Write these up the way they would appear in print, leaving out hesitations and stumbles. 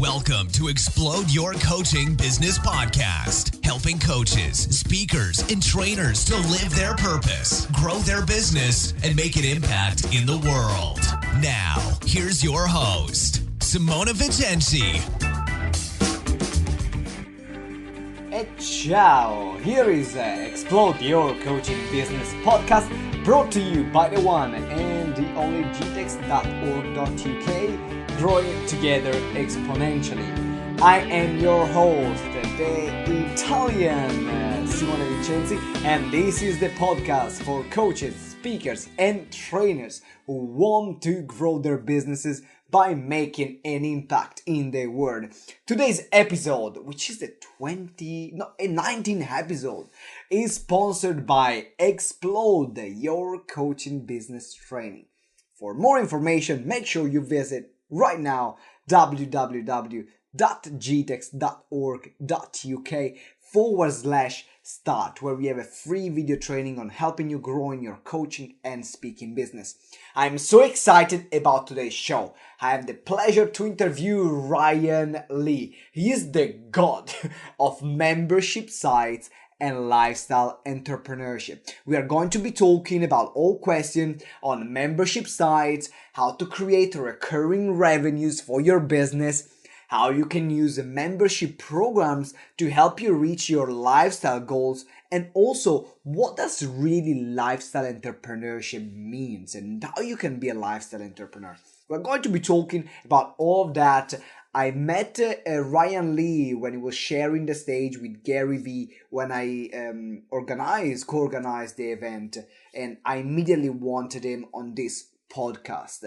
Welcome to Explode Your Coaching Business Podcast, helping coaches, speakers, and trainers to live their purpose, grow their business, and make an impact in the world. Now, here's your host, Simona Vincenzi. Ciao! Here is Explode Your Coaching Business Podcast, brought to you by the one and the only gtex.org.uk, growing together exponentially. I am your host, the Italian Simona Vincenzi, and this is the podcast for coaches, speakers, and trainers who want to grow their businesses by making an impact in the world. Today's episode, which is the 19th episode, is sponsored by Explode Your Coaching Business Training. For more information, make sure you visit right now www.gtex.org.uk/start, where we have a free video training on helping you grow in your coaching and speaking business. I'm so excited about today's show. I have the pleasure to interview Ryan Lee. He is the god of membership sites and lifestyle entrepreneurship. We are going to be talking about all questions on membership sites, how to create recurring revenues for your business, how you can use membership programs to help you reach your lifestyle goals, and also what does really lifestyle entrepreneurship means and how you can be a lifestyle entrepreneur. We're going to be talking about all of that. I met Ryan Lee when he was sharing the stage with Gary Vee when I co-organized the event, and I immediately wanted him on this podcast.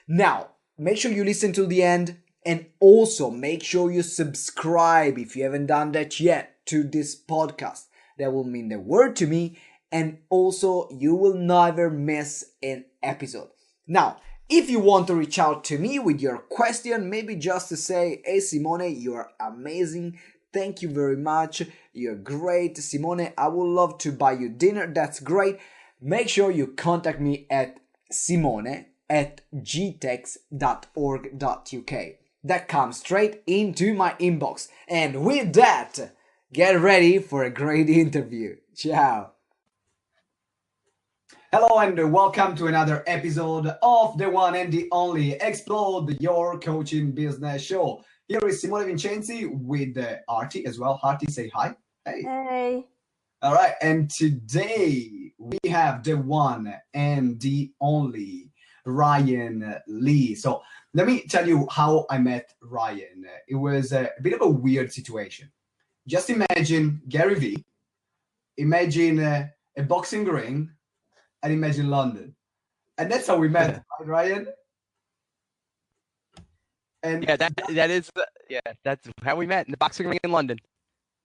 Now, make sure you listen to the end, and also make sure you subscribe if you haven't done that yet to this podcast. That will mean the world to me, and also you will never miss an episode. Now, if you want to reach out to me with your question, maybe just to say, hey Simone, you are amazing. Thank you very much. You're great. Simone, I would love to buy you dinner. That's great. Make sure you contact me at simone@gtex.org.uk. That comes straight into my inbox. And with that, get ready for a great interview. Ciao. Hello and welcome to another episode of the one and the only Explode Your Coaching Business Show. Here is Simona Vincenzi with Artie as well. Artie, say hi. Hey. Hey. All right, and today we have the one and the only Ryan Lee. So let me tell you how I met Ryan. It was a bit of a weird situation. Just imagine Gary Vee, imagine a boxing ring, and imagine London. And that's how we met, right, Ryan? And yeah, that's how we met in the boxing ring in London.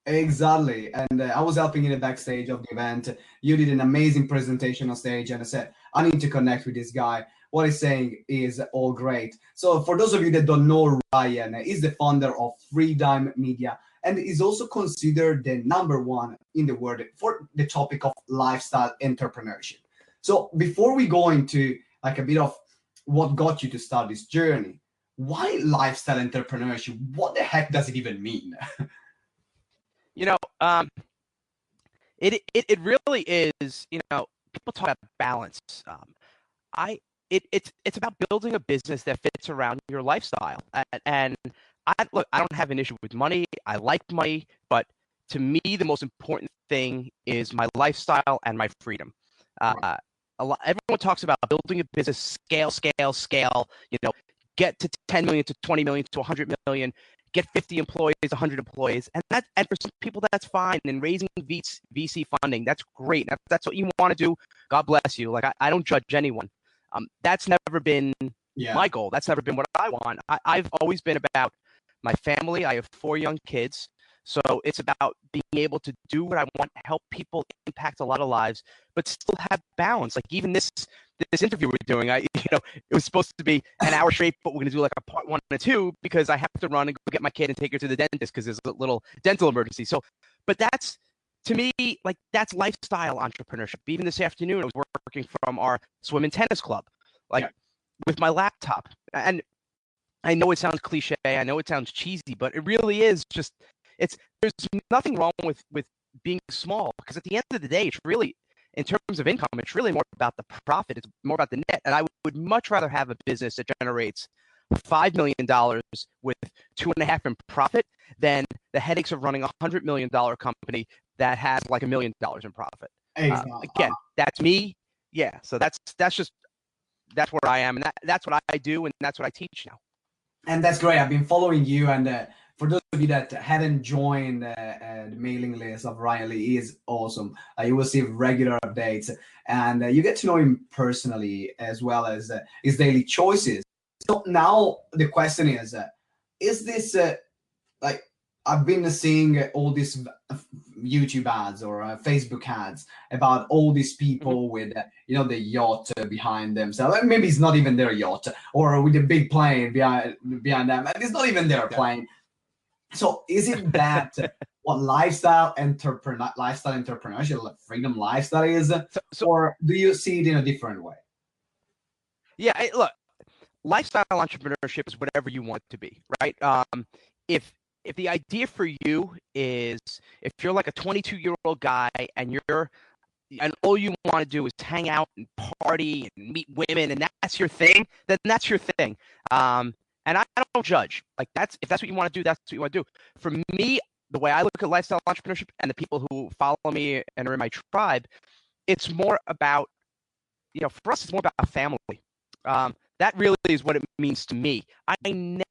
Exactly. And I was helping in the backstage of the event. You did an amazing presentation on stage, and I said, I need to connect with this guy. What he's saying is all great. So for those of you that don't know Ryan, he's the founder of Freedom Media, and is also considered the number one in the world for the topic of lifestyle entrepreneurship. So before we go into like a bit of what got you to start this journey, why lifestyle entrepreneurship? What the heck does it even mean? It really is. People talk about balance. It's about building a business that fits around your lifestyle. And I don't have an issue with money. I like money, but to me, the most important thing is my lifestyle and my freedom. Everyone talks about building a business, scale. Get to 10 million, to 20 million, to 100 million, get 50 employees, 100 employees. And for some people, that's fine. And raising VC funding, that's great. If that's what you want to do, God bless you. Like, I don't judge anyone. That's never been my goal. That's never been what I want. I've always been about my family. I have 4 young kids. So it's about being able to do what I want, help people, impact a lot of lives, but still have balance. Like even this interview we're doing, it was supposed to be an hour straight, but we're going to do like a part 1 and 2 because I have to run and go get my kid and take her to the dentist because there's a little dental emergency. So, but that's, to me, like that's lifestyle entrepreneurship. Even this afternoon, I was working from our swim and tennis club, with my laptop. And I know it sounds cliche, I know it sounds cheesy, but it really is just there's nothing wrong with being small, because at the end of the day, it's really, in terms of income, it's really more about the profit. It's more about the net. And I would much rather have a business that generates $5 million with 2.5 in profit than the headaches of running $100 million company that has like $1 million in profit. Exactly. Again, that's me. Yeah. So that's where I am, and that's what I do, and that's what I teach now. And that's great. I've been following you, and for those of you that haven't joined the mailing list of Ryan Lee, he is awesome. You will see regular updates, and you get to know him personally as well as his daily choices. So now the question is this like, I've been seeing all these YouTube ads or Facebook ads about all these people with, the yacht behind them. So maybe it's not even their yacht, or with a big plane behind them. It's not even their plane. So is it that what lifestyle entrepreneurship, freedom lifestyle is, or do you see it in a different way? Yeah, look, lifestyle entrepreneurship is whatever you want it to be, right? If the idea for you is, if you're like a 22-year-old guy and all you want to do is hang out and party and meet women, and that's your thing, then that's your thing. And I don't judge. Like, if that's what you want to do, that's what you want to do. For me, the way I look at lifestyle entrepreneurship, and the people who follow me and are in my tribe, it's more about, for us, it's more about family. That really is what it means to me. I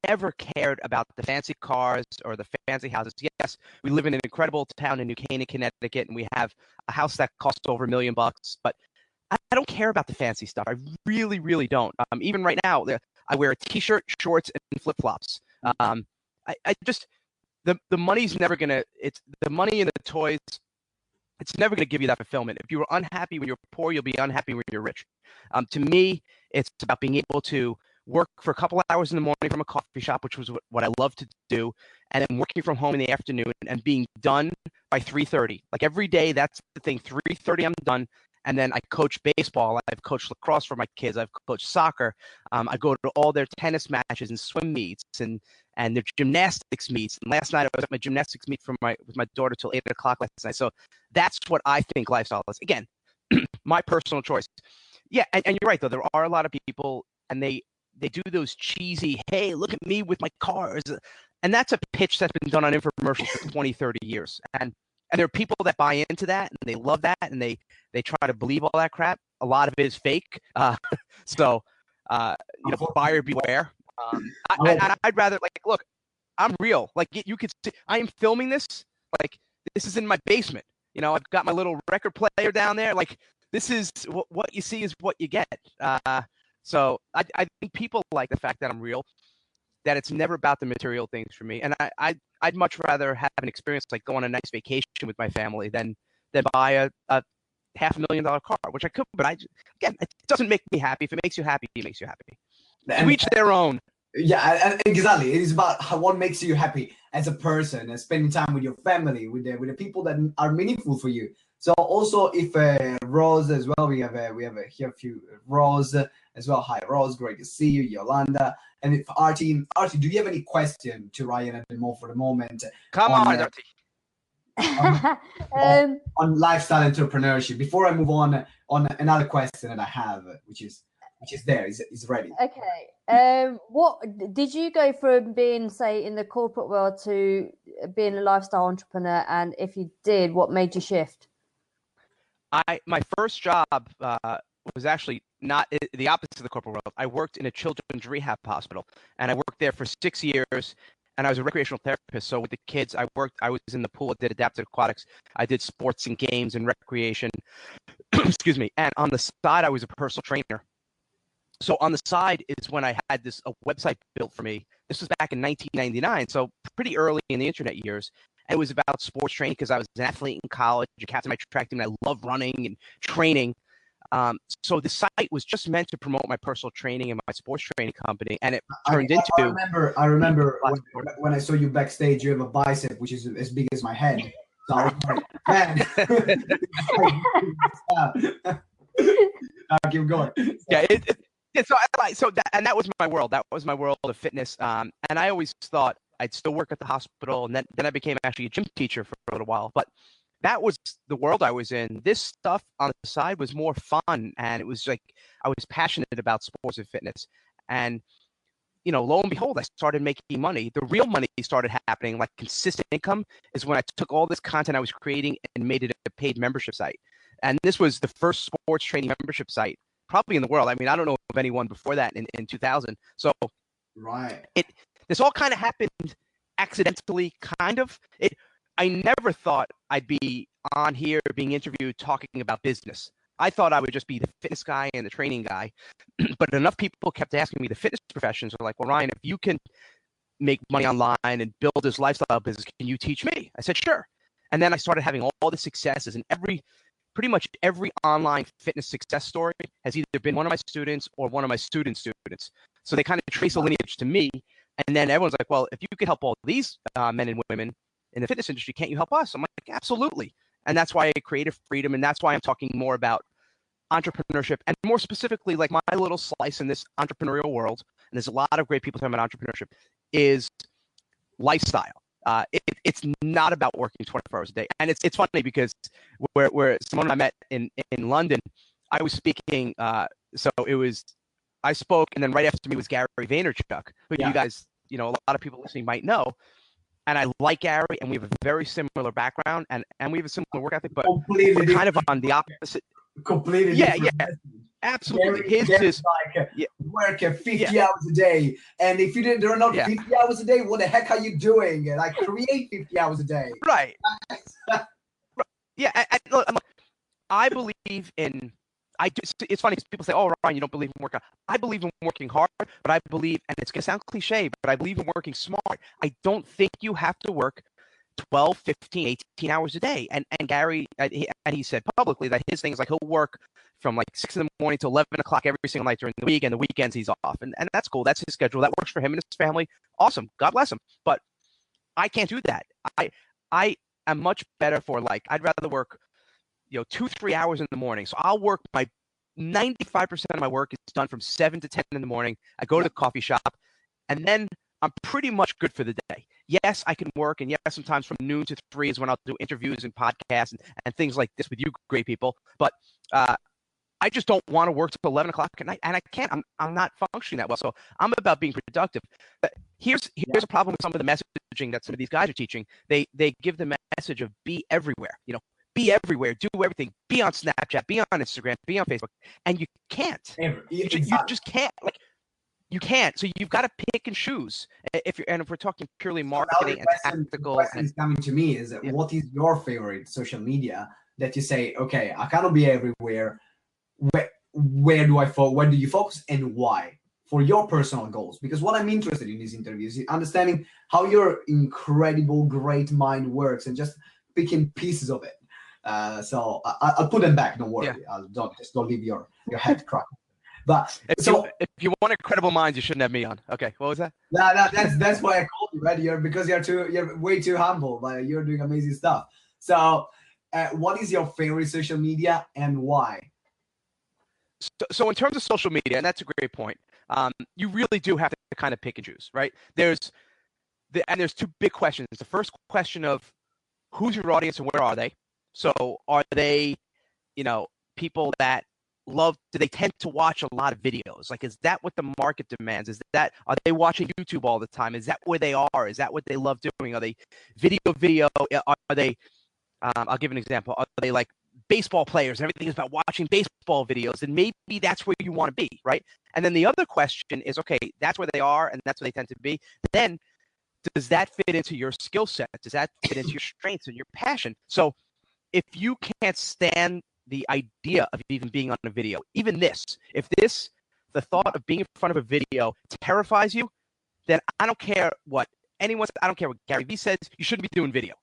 never cared about the fancy cars or the fancy houses. Yes, we live in an incredible town in New Canaan, Connecticut, and we have a house that costs over $1 million, but I don't care about the fancy stuff. I really, really don't. Even right now, I wear a t-shirt, shorts, and flip-flops. I just, the money's never gonna, it's the money and the toys, it's never going to give you that fulfillment. If you were unhappy when you're poor, you'll be unhappy when you're rich. To me, it's about being able to work for a couple of hours in the morning from a coffee shop, which was what I love to do, and then working from home in the afternoon and being done by 3:30. Like, every day, that's the thing. 3:30, I'm done. And then I coach baseball. I've coached lacrosse for my kids. I've coached soccer. I go to all their tennis matches and swim meets and their gymnastics meets. And last night I was at my gymnastics meet with my daughter till 8 o'clock last night. So that's what I think lifestyle is. Again, my personal choice. Yeah, and you're right, though. There are a lot of people, and they do those cheesy, hey, look at me with my cars. And that's a pitch that's been done on infomercials for 20, 30 years. And there are people that buy into that, and they love that, and they try to believe all that crap. A lot of it is fake. So buyer beware. I'd rather, look, I'm real. Like, you could see, I am filming this. Like, this is in my basement. I've got my little record player down there. Like, this is what you see is what you get. So I think people like the fact that I'm real, that it's never about the material things for me. And I'd much rather have an experience like go on a nice vacation with my family than buy a $500,000 car, which I could. But again, it doesn't make me happy. If it makes you happy, it makes you happy. To each their own. Yeah, exactly. It is about what makes you happy as a person, and spending time with your family, with the people that are meaningful for you. So also, if Rose as well, we have here a few Rose as well. Hi, Rose, great to see you. Yolanda, and if Artie, do you have any question to Ryan for the moment? Come on, Artie. On lifestyle entrepreneurship. Before I move on another question that I have, which is ready. Okay. What did you go from being, say, in the corporate world to being a lifestyle entrepreneur? And if you did, what made you shift? My first job was actually not the opposite of the corporate world. I worked in a children's rehab hospital, and I worked there for 6 years. And I was a recreational therapist. So with the kids, I was in the pool, I did adaptive aquatics. I did sports and games and recreation. Excuse me. And on the side, I was a personal trainer. So on the side is when I had a website built for me. This was back in 1999, so pretty early in the internet years. And it was about sports training because I was an athlete in college, a captain of my track team, and I love running and training. So the site was just meant to promote my personal training and my sports training company, and it turned into. I remember when I saw you backstage. You have a bicep which is as big as my head. So I was like, man. Keep going. Yeah, Yeah, and that was my world. That was my world of fitness. And I always thought I'd still work at the hospital, and then I became actually a gym teacher for a little while. But that was the world I was in. This stuff on the side was more fun, and it was like I was passionate about sports and fitness. And lo and behold, I started making money. The real money started happening, like consistent income, is when I took all this content I was creating and made it a paid membership site. And this was the first sports training membership site probably in the world. I mean, I don't know of anyone before that in 2000. So right. This all kind of happened accidentally, kind of. I never thought I'd be on here being interviewed talking about business. I thought I would just be the fitness guy and the training guy. But enough people kept asking me, the fitness professions are like, well, Ryan, if you can make money online and build this lifestyle business, can you teach me? I said, sure. And then I started having all the successes, and pretty much every online fitness success story has either been one of my students or one of my students' students. So they kind of trace a lineage to me. And then everyone's like, well, if you could help all these men and women in the fitness industry, can't you help us? I'm like, absolutely. And that's why I created Freedom. And that's why I'm talking more about entrepreneurship, and more specifically, like my little slice in this entrepreneurial world, and there's a lot of great people talking about entrepreneurship, is lifestyle. It's not about working 24 hours a day. And it's funny because where someone I met in London, I was speaking, so it was, I spoke, and then right after me was Gary Vaynerchuk, who you guys, a lot of people listening might know. And I like Gary, and we have a very similar background, and we have a similar work ethic, but we're kind of on the opposite. Completely different. Absolutely. His is like work 50 hours a day, and if you don't know 50 hours a day, what the heck are you doing? Like, create 50 hours a day. Right. Look, I believe in. It's funny because people say, "Oh, Ryan, you don't believe in working." I believe in working hard, but I believe, and it's gonna sound cliche, but I believe in working smart. I don't think you have to work 12, 15, 18 hours a day. And Gary, he said publicly that his thing is like he'll work from like 6 in the morning to 11 o'clock every single night during the week, and the weekends he's off. And that's cool. That's his schedule. That works for him and his family. Awesome. God bless him. But I can't do that. I am much better for, like, I'd rather work, 2-3 hours in the morning. So I'll work 95% of my work is done from 7 to 10 in the morning. I go to the coffee shop, and then I'm pretty much good for the day. Yes, I can work, and yes, sometimes from noon to 3 is when I'll do interviews and podcasts and things like this with you great people. But I just don't want to work till 11 o'clock at night, and I can't. I'm not functioning that well. So I'm about being productive. But here's a problem with some of the messaging that some of these guys are teaching. They give the message of be everywhere. Be everywhere, do everything, be on Snapchat, be on Instagram, be on Facebook, and you can't. You just can't. Like, you can't. So you've got to pick and choose. If we're talking purely marketing and tactical. The question is coming to me is, what is your favorite social media that you say, okay, I cannot be everywhere. Where do you focus, and why? For your personal goals. Because what I'm interested in these interviews is understanding how your incredible, great mind works, and just picking pieces of it. So I'll put them back. Don't worry. Yeah. Don't leave your head cracked. But if you want incredible minds, you shouldn't have me on. Okay, what was that? That's why I called you, right? You're way too humble, but you're doing amazing stuff. So, what is your favorite social media and why? So in terms of social media, and that's a great point. You really do have to kind of pick and choose, right? There's two big questions. The first question of who's your audience and where are they? So are they, people that do they tend to watch a lot of videos? Like, is that what the market demands? Are they watching YouTube all the time? Is that where they are? Is that what they love doing? Are they video? Are they, I'll give an example. Are they like baseball players? Everything is about watching baseball videos, and maybe that's where you want to be, right? And then the other question is, okay, that's where they are, and that's where they tend to be. Then does that fit into your skill set? Does that fit into your strengths and your passion? So if you can't stand the idea of even being on a video, even the thought of being in front of a video terrifies you, then I don't care what anyone says. I don't care what Gary Vee says. You shouldn't be doing video,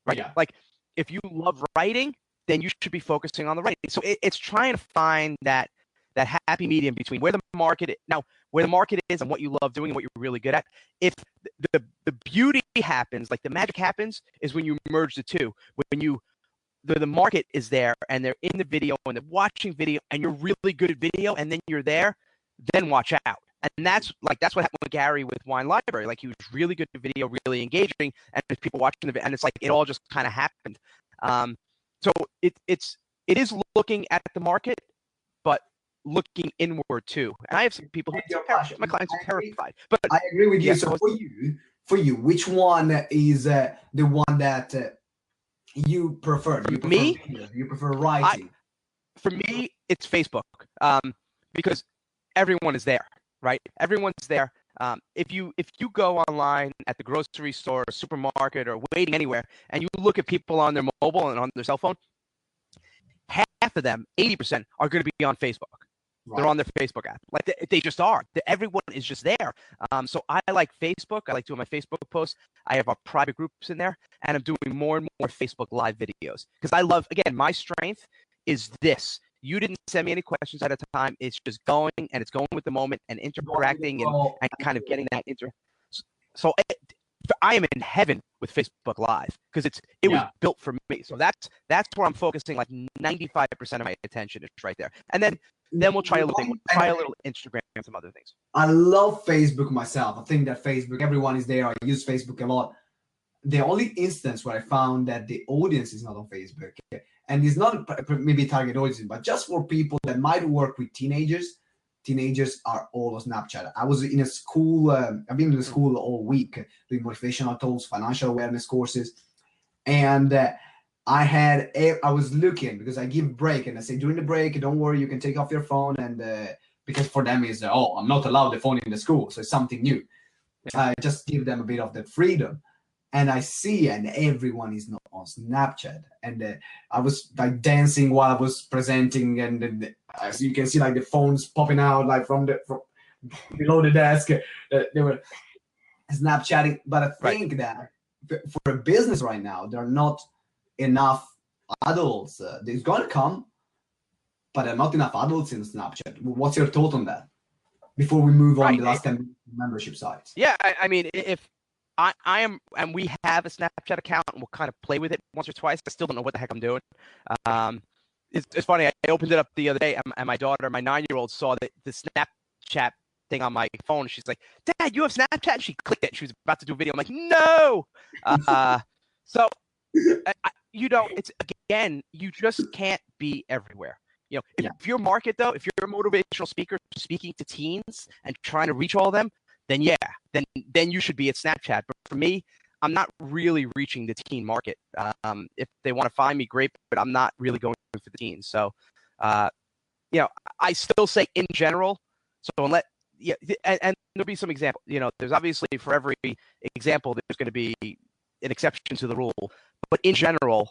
right? Yeah. Like, if you love writing, then you should be focusing on the writing. So it's trying to find that happy medium between where the market is and what you love doing and what you're really good at. If the beauty happens, like the magic happens, is when you merge the two. When the market is there and they're in the video and they're watching video and you're really good at video, and then you're there, then watch out. And that's what happened with Gary with Wine Library. Like, he was really good at video, really engaging, and there's people watching the video, and it's like it all just kind of happened. So it is looking at the market, but looking inward too. And I have some people my clients are terrified. But I agree with you. Yeah, so for you, which one is the one that you prefer? You prefer me? video? You prefer writing? For me, it's Facebook, because everyone is there, right? Everyone's there. If you go online at the grocery store, or supermarket, or waiting anywhere, and you look at people on their mobile and on their cell phone, half of them, 80%, are going to be on Facebook. Right. They're on their Facebook app. Like, they just are. Everyone is just there. So I like Facebook. I like doing my Facebook posts. I have our private groups in there, and I'm doing more and more Facebook live videos because I love, again, my strength is this. You didn't send me any questions at a time. It's just going, and it's going with the moment and interacting and kind of getting that So I am in heaven with Facebook Live because it was built for me. So that's where I'm focusing. Like 95% of my attention is right there. And then we'll try a little thing. We'll try a little Instagram and some other things. I love Facebook myself. I think that Facebook, everyone is there. I use Facebook a lot. The only instance where I found that the audience is not on Facebook, and it's not maybe target audience, but just for people that might work with teenagers. Teenagers are all on Snapchat. I was in a school, I've been in the school all week doing motivational tools, financial awareness courses. And I was looking because I give break and I say, during the break, don't worry, you can take off your phone. And because for them is, I'm not allowed the phone in the school. So it's something new. I just give them a bit of that freedom. And I see, and everyone is not on Snapchat. And I was like dancing while I was presenting, and as you can see, like the phones popping out like from below the desk. They were Snapchatting. But I think that for a business right now, there are not enough adults. There's going to come, but there are not enough adults in Snapchat. What's your thought on that? Before we move on to the last 10 membership sites. Yeah, I mean, if I am, and we have a Snapchat account, and we'll kind of play with it once or twice. I still don't know what the heck I'm doing. It's funny. I opened it up the other day, and my daughter, my 9-year-old, saw the Snapchat thing on my phone. She's like, "Dad, you have Snapchat?" And she clicked it. And she was about to do a video. I'm like, "No." So, it's, again, you just can't be everywhere. If your market, though, if you're a motivational speaker speaking to teens and trying to reach all of them, then you should be at Snapchat. But for me, I'm not really reaching the teen market. If they want to find me, great, but I'm not really going for the teens. So, I still say in general. So and there'll be some example. There's obviously for every example, there's going to be an exception to the rule. But in general,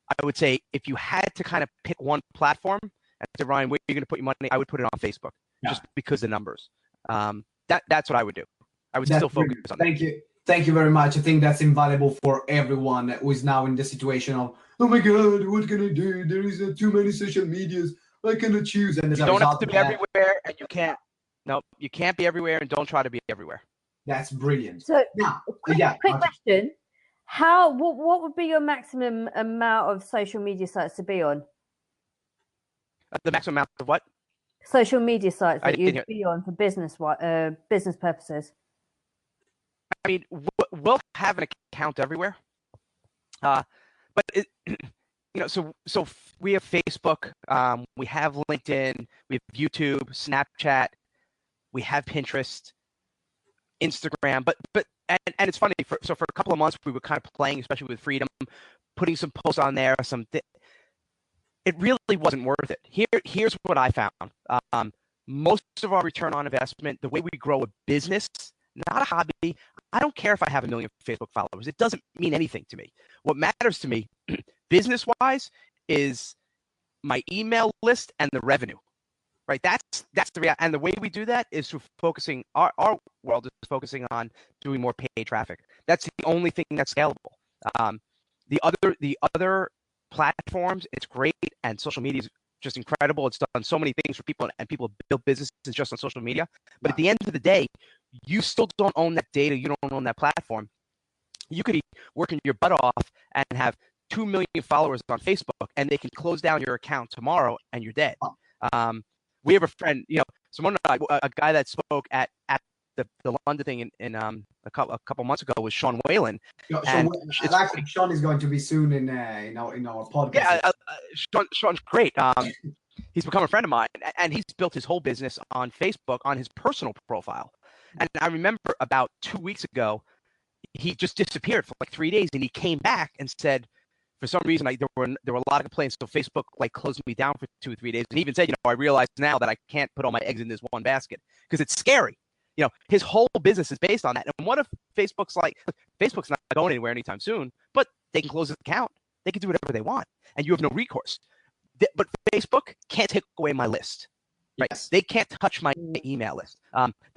I would say if you had to kind of pick one platform and say, Ryan, where are you going to put your money? I would put it on Facebook just because of the numbers. That's what I would do. I would still focus on that. Thank you very much. I think that's invaluable for everyone who is now in the situation of, oh my God, what can I do? There is too many social medias. I cannot choose. And you don't have to be everywhere, and you can't. No, you can't be everywhere, and don't try to be everywhere. That's brilliant. So, quick question: what would be your maximum amount of social media sites to be on? The maximum amount of what? Social media sites that you'd be on for business purposes. I mean, we'll have an account everywhere, but so we have Facebook, we have LinkedIn, we have YouTube, Snapchat, we have Pinterest, Instagram, but it's funny. For a couple of months we were kind of playing, especially with Freedom, putting some posts on there, it really wasn't worth it. Here's what I found. Most of our return on investment, the way we grow a business, not a hobby. I don't care if I have 1 million Facebook followers. It doesn't mean anything to me. What matters to me, business-wise, is my email list and the revenue. Right? That's the reality. And the way we do that is through focusing. Our world is focusing on doing more paid traffic. That's the only thing that's scalable. The other platforms, it's great, and social media is just incredible. It's done so many things for people, and people build businesses just on social media. But at the end of the day, you still don't own that data. You don't own that platform. You could be working your butt off and have 2 million followers on Facebook, and they can close down your account tomorrow, and you're dead. we have a friend, someone, a guy that spoke at the London thing in a couple months ago was Sean Whalen. Sean is going to be soon in our podcast. Yeah, Sean's great. He's become a friend of mine, and he's built his whole business on Facebook on his personal profile. And I remember about 2 weeks ago, he just disappeared for like 3 days, and he came back and said, for some reason, there were a lot of complaints, so Facebook closed me down for 2 or 3 days, and he even said, I realize now that I can't put all my eggs in this one basket because it's scary. His whole business is based on that. And what if Facebook's not going anywhere anytime soon, but they can close his account, they can do whatever they want, and you have no recourse. But Facebook can't take away my list. Right? Yes. They can't touch my email list.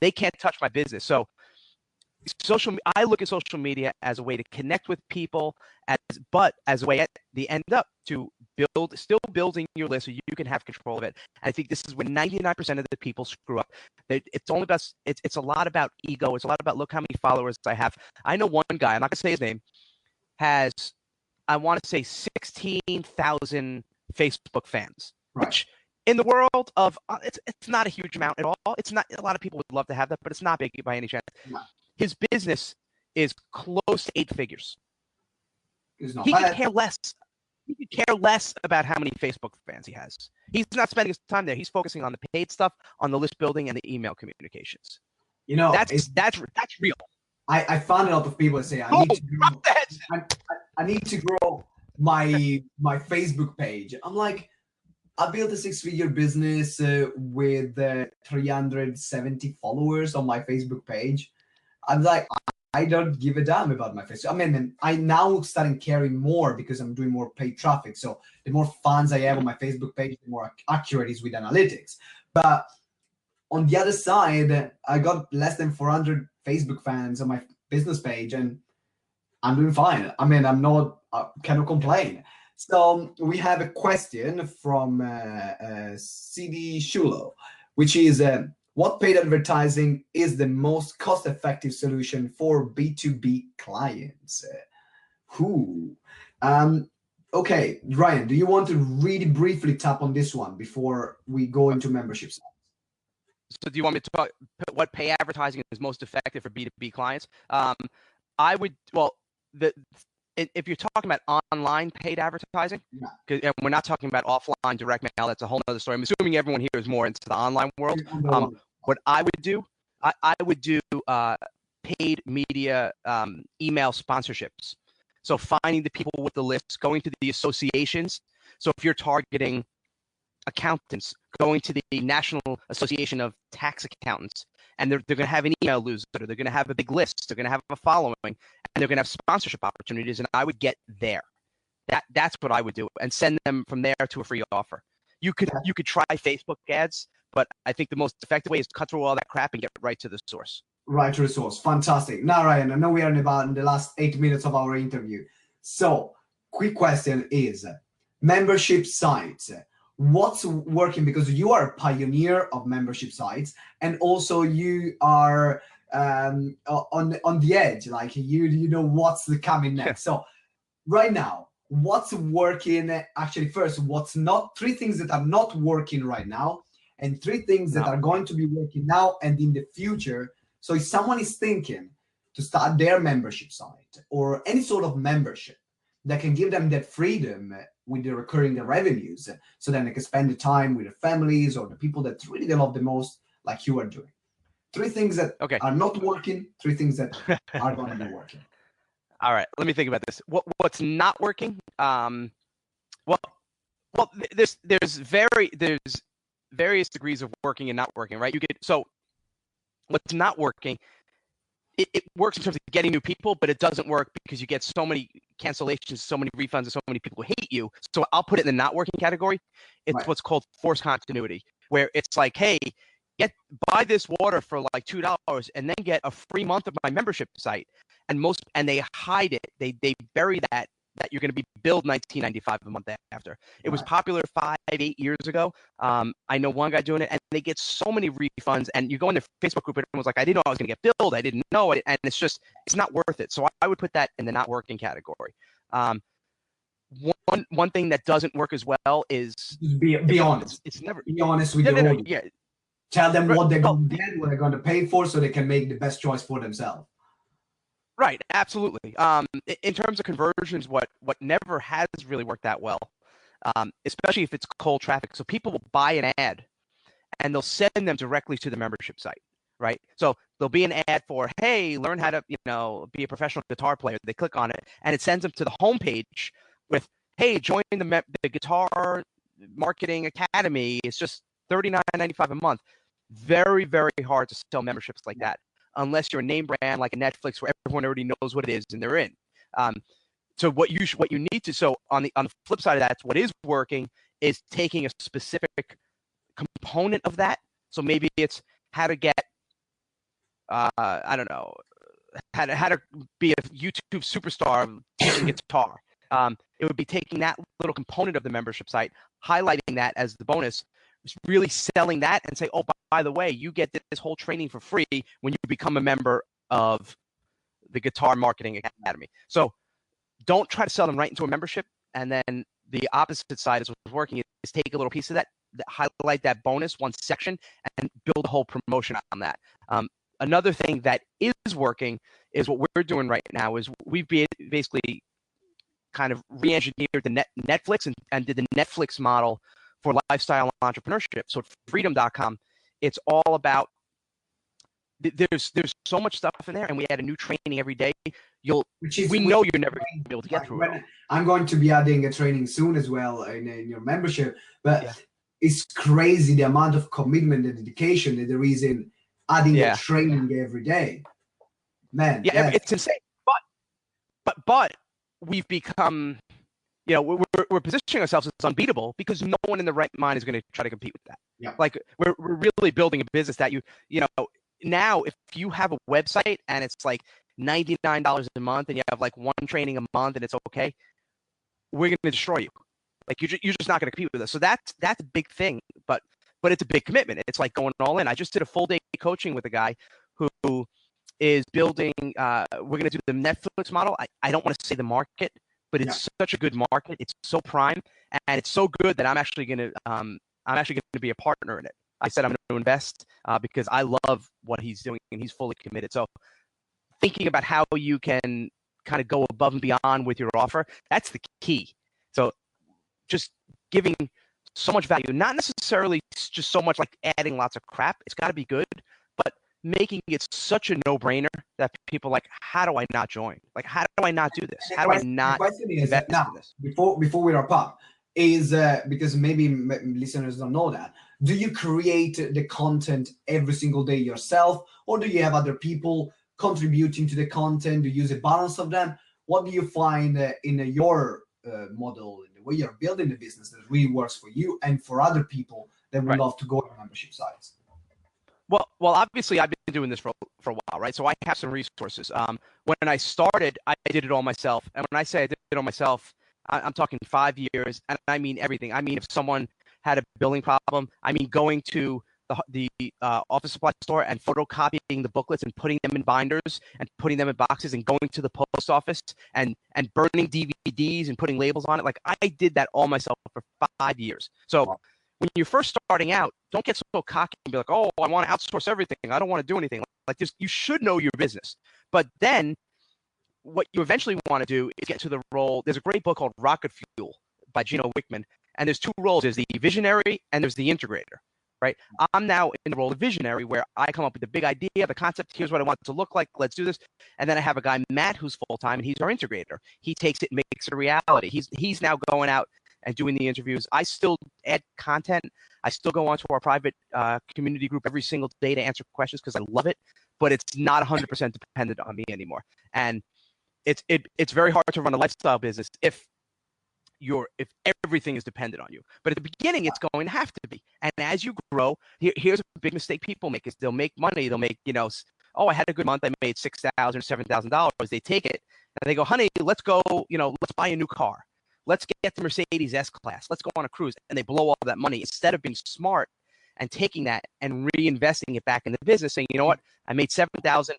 They can't touch my business. So I look at social media as a way to connect with people, but as a way at the end up to still building your list so you can have control of it. And I think this is where 99% of the people screw up. It's a lot about ego. It's a lot about look how many followers I have. I know one guy, I'm not gonna say his name, has, I want to say 16,000 Facebook fans, right. Which in the world of it's not a huge amount at all. It's not, a lot of people would love to have that, but it's not big by any chance. No. His business is close to 8 figures. He could care less. He could care less about how many Facebook fans he has. He's not spending his time there. He's focusing on the paid stuff, on the list building, and the email communications. That's real. I found a lot of people say I need to grow my Facebook page. I'm like, I built a 6-figure business with 370 followers on my Facebook page. I'm like, I don't give a damn about my Facebook. I mean, I now starting caring more because I'm doing more paid traffic. So the more fans I have on my Facebook page, the more accurate it is with analytics. But on the other side, I got less than 400 Facebook fans on my business page, and I'm doing fine. I mean, cannot complain. So we have a question from CD Shulo, which is, what paid advertising is the most cost-effective solution for B2B clients? Okay, Ryan, do you want to really briefly tap on this one before we go into membership sites? So do you want me to talk what pay advertising is most effective for B2B clients? If you're talking about online paid advertising, and we're not talking about offline direct mail, that's a whole other story. I'm assuming everyone here is more into the online world. What I would do, I would do paid media email sponsorships. So finding the people with the lists, going to the associations. So if you're targeting accountants, going to the National Association of Tax Accountants, and they're going to have an email newsletter, they're going to have a big list, they're going to have a following, and they're going to have sponsorship opportunities, and I would get there. That's what I would do, and send them from there to a free offer. You could try Facebook ads, but I think the most effective way is to cut through all that crap and get right to the source. Right to the source. Fantastic. Now, Ryan, I know we are in the last 8 minutes of our interview. So, quick question is, membership sites. What's working? Because you are a pioneer of membership sites, and also you are on the edge. Like you know what's coming next. So, right now, what's working? Actually, first, what's not? 3 things that are not working right now, and 3 things that are going to be working now and in the future. So if someone is thinking to start their membership site or any sort of membership that can give them that freedom with the recurring revenues, so then they can spend the time with their families or the people that really they love the most, like you are doing. 3 things that are not working, 3 things that are going to be working. All right, let me think about this. What's not working? There's various degrees of working and not working, right? What's not working, it works in terms of getting new people, but it doesn't work because you get so many cancellations, so many refunds, and so many people who hate you. So I'll put it in the not working category. It's what's called forced continuity, where it's like, hey, buy this water for like $2 and then get a free month of my membership site. And they hide it. They bury that you're going to be billed $19.95 a month after. It was popular 5-8 years ago. I know one guy doing it, and they get so many refunds. And you go in their Facebook group, and everyone's like, I didn't know I was going to get billed. I didn't know it. And it's not worth it. So I would put that in the not working category. One one thing that doesn't work as well is be honest. It's never be honest with your audience. Yeah. Tell them what they're going to get, what they're going to pay for, so they can make the best choice for themselves. Right, absolutely. In terms of conversions, what never has really worked that well, especially if it's cold traffic. So people will buy an ad, and they'll send them directly to the membership site, right? So there'll be an ad for, hey, learn how to be a professional guitar player. They click on it, and it sends them to the homepage with, hey, join the Guitar Marketing Academy. It's just $39.95 a month. Very, very hard to sell memberships like that unless you're a name brand like a Netflix where everyone already knows what it is and they're in. So what you need to, so on the flip side of that, what is working is taking a specific component of that. So maybe it's how to get, I don't know, how to be a YouTube superstar teaching guitar. It would be taking that little component of the membership site, highlighting that as the bonus, really selling that and say, oh, by the way, you get this whole training for free when you become a member of the Guitar Marketing Academy. So don't try to sell them right into a membership. And then the opposite side is what's working is take a little piece of that, highlight that bonus, one section, and build a whole promotion on that. Another thing that is working is what we're doing right now is we've basically kind of re-engineered the Netflix and did the Netflix model for lifestyle entrepreneurship. So at freedom.com, it's all about, there's so much stuff in there, and we add a new training every day. We know you're never going to be able to get through it. I'm going to be adding a training soon as well in your membership, but it's crazy the amount of commitment and dedication that there is in adding a training every day. Man, it's insane. But we've become, we're positioning ourselves as unbeatable because no one in the right mind is going to try to compete with that. Yeah. Like we're really building a business that now if you have a website and it's like $99 a month and you have like one training a month and it's okay, we're going to destroy you. Like you're just not going to compete with us. So that's a big thing, but it's a big commitment. It's like going all in. I just did a full day coaching with a guy who is building, we're going to do the Netflix model. I don't want to say the market, but it's such a good market. It's so prime, and it's so good that I'm actually going to be a partner in it. I said I'm going to invest because I love what he's doing and he's fully committed. So thinking about how you can kind of go above and beyond with your offer, that's the key. So just giving so much value, not necessarily just so much like adding lots of crap. It's got to be good, but making it such a no-brainer that people are like, how do I not join? Like, how do I not do this? How do I not invest in this? Before we wrap up, is because maybe listeners don't know that. Do you create the content every single day yourself, or do you have other people contributing to the content? Do you use a balance of them? What do you find in your model, in the way you're building the business that really works for you and for other people that would love to go to membership sites? Well, obviously I've been doing this for a while, right? So I have some resources. When I started, I did it all myself. And when I say I did it all myself, I'm talking 5 years, and I mean everything. I mean, if someone had a billing problem, I mean going to the office supply store and photocopying the booklets and putting them in binders and putting them in boxes and going to the post office and burning DVDs and putting labels on it. Like I did that all myself for 5 years. So when you're first starting out, don't get so cocky and be like, oh, I want to outsource everything. I don't want to do anything. Like this, you should know your business. But then what you eventually want to do is get to the role. There's a great book called Rocket Fuel by Gino Wickman. And there's two roles. There's the visionary and there's the integrator, right? I'm now in the role of visionary where I come up with the big idea, the concept. Here's what I want it to look like. Let's do this. And then I have a guy, Matt, who's full-time, and he's our integrator. He takes it and makes it a reality. He's now going out and doing the interviews. I still add content. I still go onto our private community group every single day to answer questions because I love it, but it's not 100% dependent on me anymore. And it's very hard to run a lifestyle business if everything is dependent on you. But at the beginning, it's going to have to be. And as you grow, here's a big mistake people make is they'll make money. They'll make, I had a good month. I made $6,000, $7,000. They take it and they go, honey, let's go, let's buy a new car. Let's get the Mercedes S-Class. Let's go on a cruise. And they blow all that money instead of being smart and taking that and reinvesting it back in the business, saying, you know what, I made $7,000.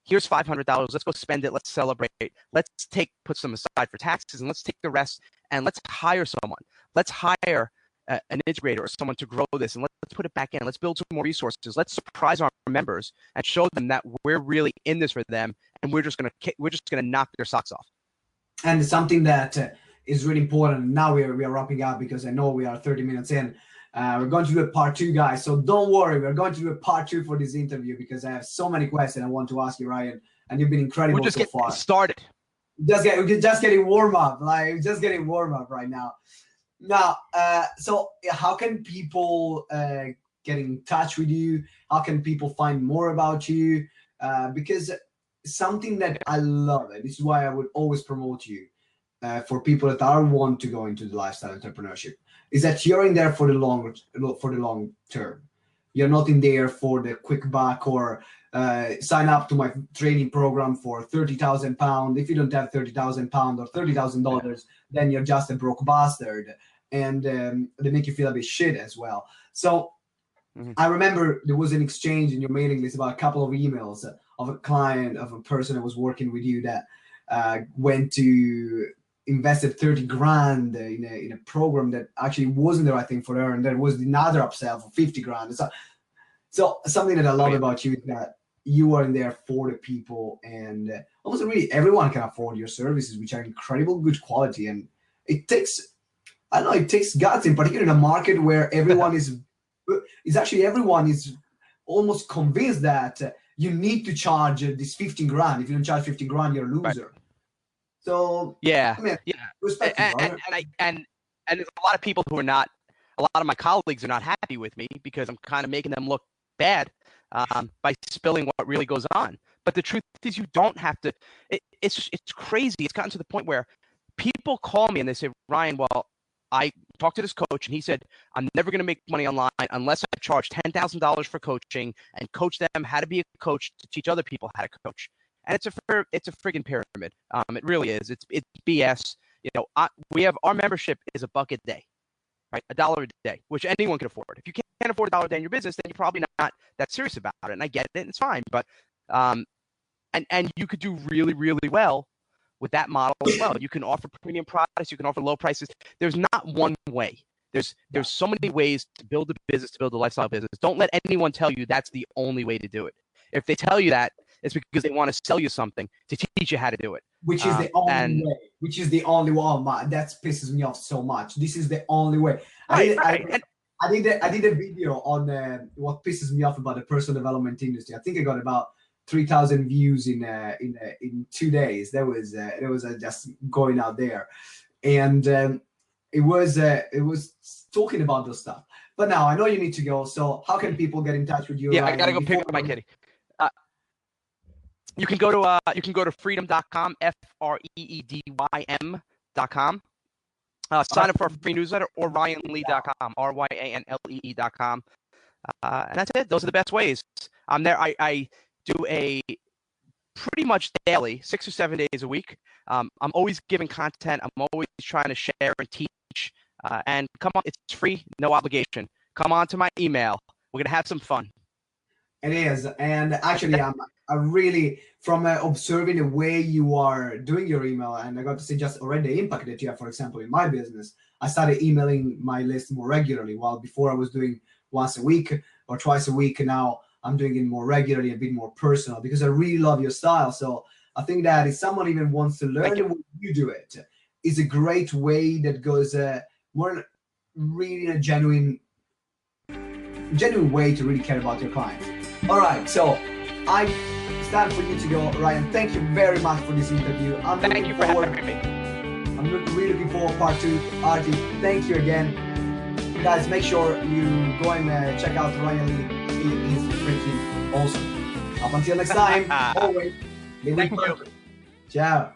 here's $500. Let's go spend it. Let's celebrate. Let's put some aside for taxes, and let's take the rest and let's hire someone. Let's hire an integrator or someone to grow this, and let's put it back in. Let's build some more resources. Let's surprise our members and show them that we're really in this for them, and we're just gonna knock their socks off. And something that is really important. Now we are wrapping up because I know we are 30 minutes in. We're going to do a part 2, guys. So don't worry, we're going to do a part 2 for this interview because I have so many questions I want to ask you, Ryan, and you've been incredible We're just so far. Started. We're just getting warm up, right now. Now, so how can people get in touch with you? How can people find more about you? Because something that I love, and this is why I would always promote you for people that want to go into the lifestyle entrepreneurship, is that you're in there for the long term. You're not in there for the quick buck or sign up to my training program for £30,000. If you don't have £30,000 or $30,000, then you're just a broke bastard, and they make you feel a bit shit as well. So I remember there was an exchange in your mailing list about a couple of emails of a client, of a person that was working with you that went to invested 30 grand in a program that actually wasn't the right thing for her, and there was another upsell for 50 grand. So something that I love about you is that you are in there for the people, and almost really everyone can afford your services, which are incredible good quality. And it takes guts, in particular in a market where everyone is everyone is almost convinced that you need to charge this 15 grand. If you don't charge 15 grand, you're a loser. Right. So yeah, I mean, respect and there's a lot of people who are not. A lot of my colleagues are not happy with me because I'm kind of making them look bad by spilling what really goes on. But the truth is, you don't have to. It's crazy. It's gotten to the point where people call me and they say, Ryan, well, I talked to this coach and he said, I'm never going to make money online unless I charge $10,000 for coaching and coach them how to be a coach to teach other people how to coach. And it's a friggin' pyramid. It really is. It's BS. You know, we have our membership is $1 a day, right? $1 a day, which anyone can afford. If you can't afford $1 a day in your business, then you're probably not that serious about it. And I get it, and it's fine. But and you could do really, really well with that model as well. You can offer premium products. You can offer low prices. There's not one way. There's so many ways to build a business, to build a lifestyle business. Don't let anyone tell you that's the only way to do it. If they tell you that, it's because they want to sell you something to teach you how to do it. Which is the only way. Which is the only way. Oh, man, that pisses me off so much. This is the only way. I did a video on what pisses me off about the personal development industry. I think I got about 3,000 views in 2 days. There was just going out there, and it was talking about those stuff. But now I know you need to go. So how can people get in touch with you? Yeah, Ryan? I gotta go pick up my kitty. You can go to freedom.com, freedym.com. Sign up for a free newsletter, or ryanlee.com, ryanlee.com. And that's it. Those are the best ways. I'm there. I do a pretty much daily, 6 or 7 days a week. I'm always giving content. I'm always trying to share and teach. And come on, it's free, no obligation. Come on to my email. We're gonna have some fun. It is, and actually, I really, from observing the way you are doing your email, and I got to see just already the impact that you have. For example, in my business, I started emailing my list more regularly. While before I was doing once a week or twice a week, now I'm doing it more regularly, a bit more personal, because I really love your style. So I think that if someone even wants to learn the way you do it, is a great way that goes more really in a genuine way to really care about your clients. All right, so it's time for you to go, Ryan. Thank you very much for this interview. Thank you for having me. I'm really looking forward to part 2. Artie, thank you again. Guys, make sure you go and check out Ryan Lee. He is freaking awesome. Up until next time, always. Thank you. Ciao.